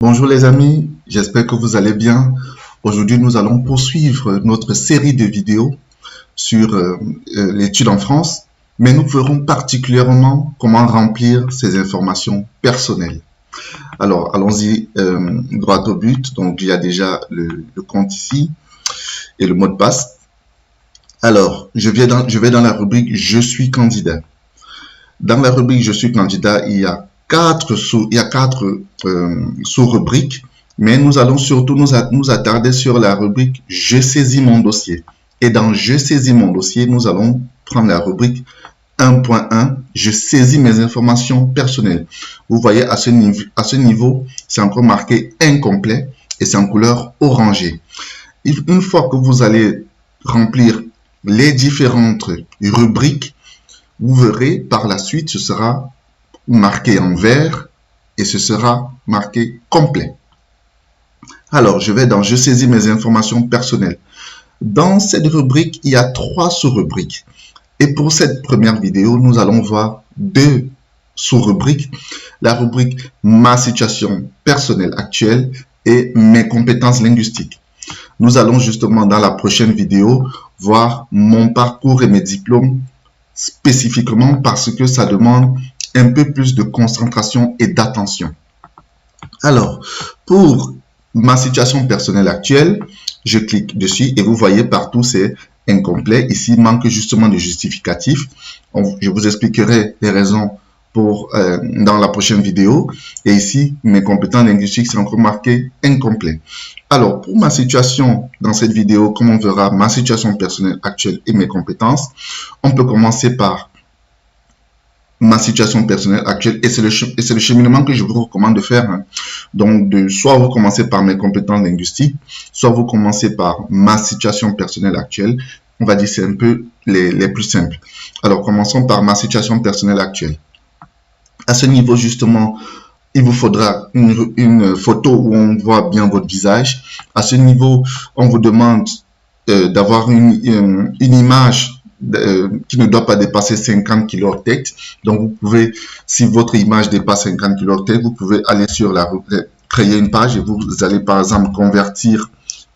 Bonjour les amis, j'espère que vous allez bien. Aujourd'hui, nous allons poursuivre notre série de vidéos sur l'étude en France, mais nous verrons particulièrement comment remplir ces informations personnelles. Alors, allons-y droit au but. Donc, il y a déjà le compte ici et le mot de passe. Alors, je vais dans la rubrique « Je suis candidat ». Dans la rubrique « Je suis candidat », il y a quatre sous-rubriques, mais nous allons surtout nous attarder sur la rubrique « Je saisis mon dossier ». Et dans « Je saisis mon dossier », nous allons prendre la rubrique 1.1 « Je saisis mes informations personnelles ». Vous voyez, à ce niveau, c'est encore marqué « Incomplet » et c'est en couleur orangée. Une fois que vous allez remplir les différentes rubriques, vous verrez par la suite, ce sera marqué en vert et ce sera marqué complet. Alors, je vais dans « Je saisis mes informations personnelles ». Dans cette rubrique, il y a 3 sous-rubriques. Et pour cette première vidéo, nous allons voir 2 sous-rubriques. La rubrique « Ma situation personnelle actuelle » et « Mes compétences linguistiques ». Nous allons justement dans la prochaine vidéo voir mon parcours et mes diplômes spécifiquement parce que ça demande un peu plus de concentration et d'attention. Alors, pour ma situation personnelle actuelle, je clique dessus et vous voyez partout c'est incomplet. Ici, il manque justement de justificatif. Je vous expliquerai les raisons dans la prochaine vidéo. Et ici, mes compétences linguistiques, c'est encore marqué incomplet. Alors, pour ma situation dans cette vidéo, comme on verra ma situation personnelle actuelle et mes compétences, on peut commencer par ma situation personnelle actuelle et c'est le cheminement que je vous recommande de faire. Donc, soit vous commencez par mes compétences linguistiques, soit vous commencez par ma situation personnelle actuelle. On va dire c'est un peu les plus simples. Alors, commençons par ma situation personnelle actuelle. À ce niveau, justement, il vous faudra une photo où on voit bien votre visage. À ce niveau, on vous demande d'avoir une image qui ne doit pas dépasser 50 kilooctets. Donc, vous pouvez, si votre image dépasse 50 kilooctets, vous pouvez aller sur créer une page et vous allez par exemple convertir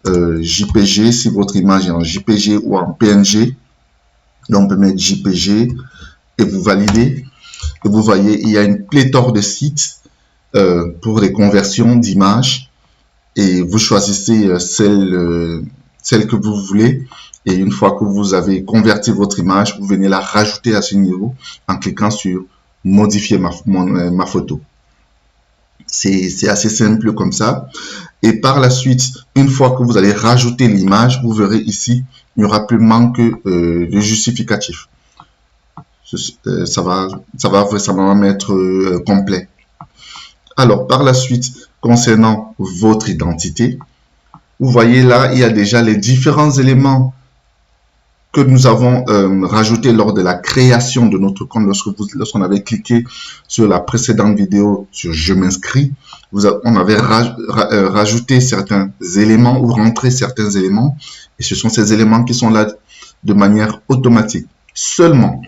JPG si votre image est en JPG ou en PNG. Donc, on peut mettre JPG et vous validez. Et vous voyez, il y a une pléthore de sites pour les conversions d'images et vous choisissez celle que vous voulez. Et une fois que vous avez converti votre image, vous venez la rajouter à ce niveau en cliquant sur « Modifier ma photo ». C'est assez simple comme ça. Et par la suite, une fois que vous allez rajouter l'image, vous verrez ici, il n'y aura plus manque de justificatif. Ça va vraisemblablement mettre complet. Alors, par la suite, concernant votre identité, vous voyez là, il y a déjà les différents éléments que nous avons rajouté lors de la création de notre compte lorsqu'on avait cliqué sur la précédente vidéo sur « Je m'inscris ». On avait rajouté certains éléments ou rentré certains éléments et ce sont ces éléments qui sont là de manière automatique. Seulement,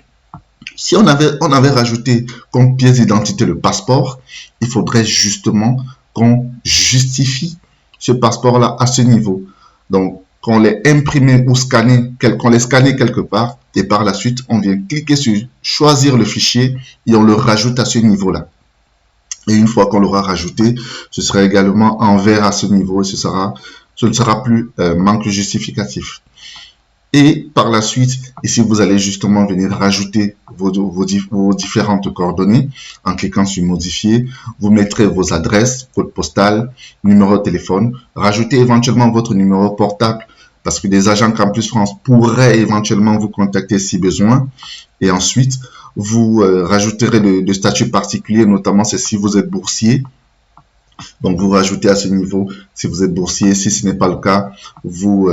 si on avait rajouté comme pièce d'identité le passeport, il faudrait justement qu'on justifie ce passeport-là à ce niveau. Donc, qu'on l'ait imprimé ou scanné, qu'on l'ait scanné quelque part, et par la suite, on vient cliquer sur choisir le fichier et on le rajoute à ce niveau-là. Et une fois qu'on l'aura rajouté, ce sera également en vert à ce niveau et ce ne sera plus manque justificatif. Et par la suite, ici, vous allez justement venir rajouter vos différentes coordonnées en cliquant sur modifier. Vous mettrez vos adresses, code postal, numéro de téléphone. Rajoutez éventuellement votre numéro portable parce que des agents Campus France pourraient éventuellement vous contacter si besoin. Et ensuite, vous rajouterez de statuts particuliers, notamment c'est si vous êtes boursier. Donc, vous rajoutez à ce niveau si vous êtes boursier. Si ce n'est pas le cas, vous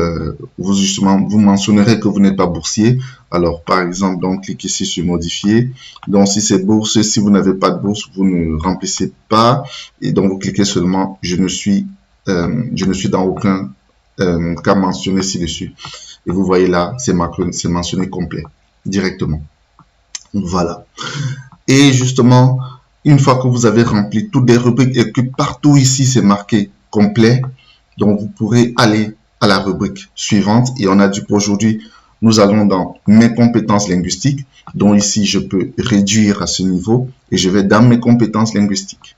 mentionnerez que vous n'êtes pas boursier. Alors, par exemple, donc, cliquez ici sur modifier. Donc, si c'est bourse, si vous n'avez pas de bourse, vous ne remplissez pas. Et donc, vous cliquez seulement je ne suis dans aucun cas mentionné ci-dessus. Et vous voyez là, c'est mentionné complet directement. Voilà. Et justement, Une fois que vous avez rempli toutes les rubriques et que partout ici c'est marqué complet, donc vous pourrez aller à la rubrique suivante. Et on a dit qu'aujourd'hui, nous allons dans mes compétences linguistiques. Donc ici, je peux réduire à ce niveau et je vais dans mes compétences linguistiques.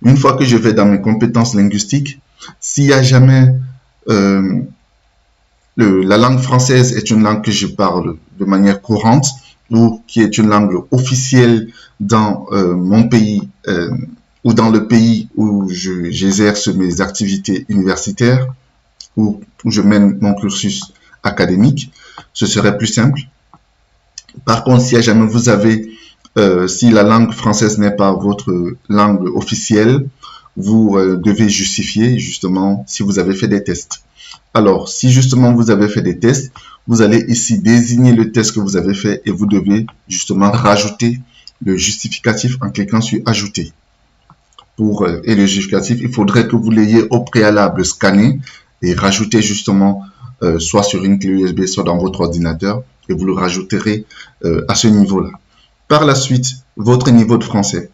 Une fois que je vais dans mes compétences linguistiques, s'il y a jamais la langue française est une langue que je parle de manière courante ou qui est une langue officielle dans mon pays ou dans le pays où j'exerce mes activités universitaires ou où je mène mon cursus académique, ce serait plus simple. Par contre, si jamais vous avez, si la langue française n'est pas votre langue officielle, vous devez justifier justement si vous avez fait des tests. Alors, si justement vous avez fait des tests, vous allez ici désigner le test que vous avez fait et vous devez justement rajouter le justificatif en cliquant sur ajouter. Et le justificatif, il faudrait que vous l'ayez au préalable scanné et rajouter justement soit sur une clé USB, soit dans votre ordinateur et vous le rajouterez à ce niveau-là. Par la suite, votre niveau de français.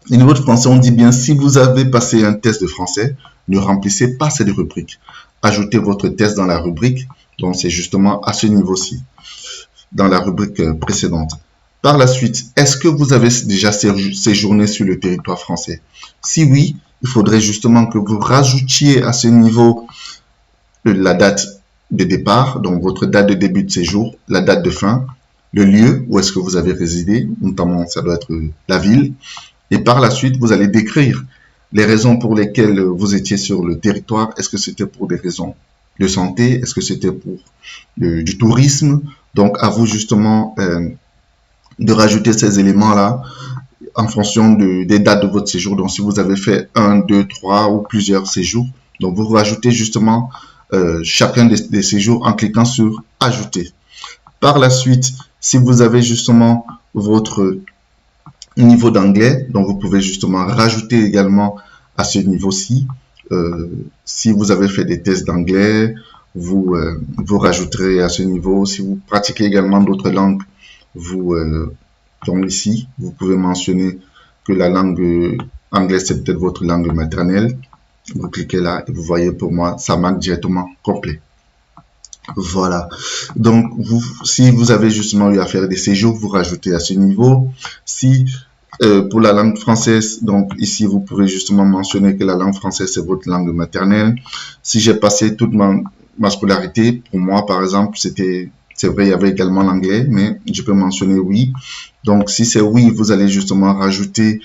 Le niveau de français, on dit bien si vous avez passé un test de français, ne remplissez pas cette rubrique. Ajoutez votre test dans la rubrique. Donc, c'est justement à ce niveau-ci, dans la rubrique précédente. Par la suite, est-ce que vous avez déjà séjourné sur le territoire français? Si oui, il faudrait justement que vous rajoutiez à ce niveau la date de départ, donc votre date de début de séjour, la date de fin, le lieu où est-ce que vous avez résidé, notamment ça doit être la ville. Et par la suite, vous allez décrire les raisons pour lesquelles vous étiez sur le territoire. Est-ce que c'était pour des raisons de santé? Est-ce que c'était pour du tourisme? Donc, à vous justement de rajouter ces éléments-là en fonction des dates de votre séjour. Donc, si vous avez fait 1, 2, 3 ou plusieurs séjours, donc vous rajoutez justement chacun des séjours en cliquant sur « Ajouter ». Par la suite, si vous avez justement votre niveau d'anglais, donc vous pouvez justement rajouter également à ce niveau-ci. Si vous avez fait des tests d'anglais, vous rajouterez à ce niveau. Si vous pratiquez également d'autres langues, donc ici, vous pouvez mentionner que la langue anglaise, c'est peut-être votre langue maternelle. Vous cliquez là et vous voyez pour moi, ça marque directement complet. Voilà. Donc, si vous avez justement eu à faire des séjours, vous rajoutez à ce niveau. Si pour la langue française, donc ici, vous pouvez justement mentionner que la langue française, c'est votre langue maternelle. Si j'ai passé toute ma scolarité, pour moi, par exemple, c'est vrai, il y avait également l'anglais, mais je peux mentionner oui. Donc, si c'est oui, vous allez justement rajouter,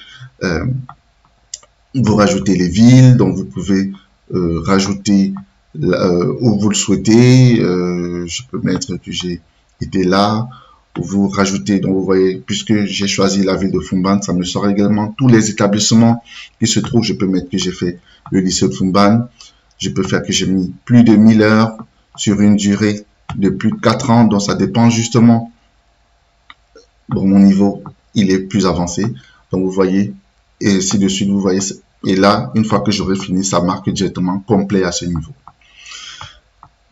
vous rajoutez les villes, donc vous pouvez rajouter où vous le souhaitez. Je peux mettre que j'ai été là. Vous rajoutez, donc vous voyez, puisque j'ai choisi la ville de Foumban, ça me sort également tous les établissements qui se trouvent. Je peux mettre que j'ai fait le lycée de Foumban. Je peux faire que j'ai mis plus de 1000 heures sur une durée de plus de 4 ans. Donc ça dépend justement. Bon, mon niveau, il est plus avancé. Donc vous voyez, et ainsi de suite, vous voyez. Et là, une fois que j'aurai fini, ça marque directement complet à ce niveau.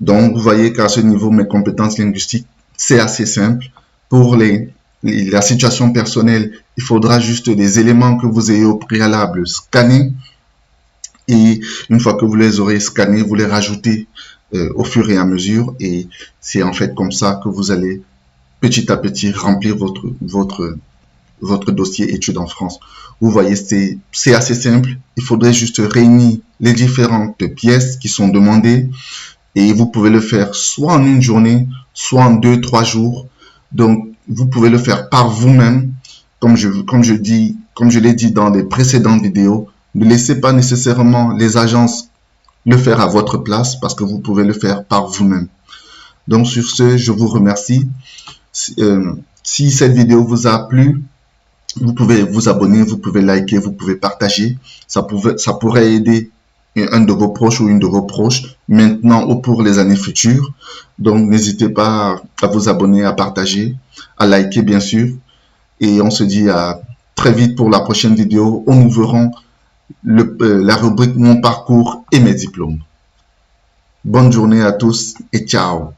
Donc, vous voyez qu'à ce niveau, mes compétences linguistiques, c'est assez simple. Pour la situation personnelle, il faudra juste des éléments que vous ayez au préalable scannés. Et une fois que vous les aurez scannés, vous les rajoutez au fur et à mesure. Et c'est en fait comme ça que vous allez petit à petit remplir votre dossier études en France. Vous voyez, c'est assez simple. Il faudrait juste réunir les différentes pièces qui sont demandées. Et vous pouvez le faire soit en une journée, soit en 2-3 jours. Donc, vous pouvez le faire par vous-même. Comme je l'ai dit dans les précédentes vidéos, ne laissez pas nécessairement les agences le faire à votre place parce que vous pouvez le faire par vous-même. Donc, sur ce, je vous remercie. Si cette vidéo vous a plu, vous pouvez vous abonner, vous pouvez liker, vous pouvez partager. Ça pourrait aider un de vos proches ou une de vos proches maintenant ou pour les années futures. Donc, n'hésitez pas à vous abonner, à partager, à liker bien sûr. Et on se dit à très vite pour la prochaine vidéo où nous verrons la rubrique Mon parcours et mes diplômes. Bonne journée à tous et ciao.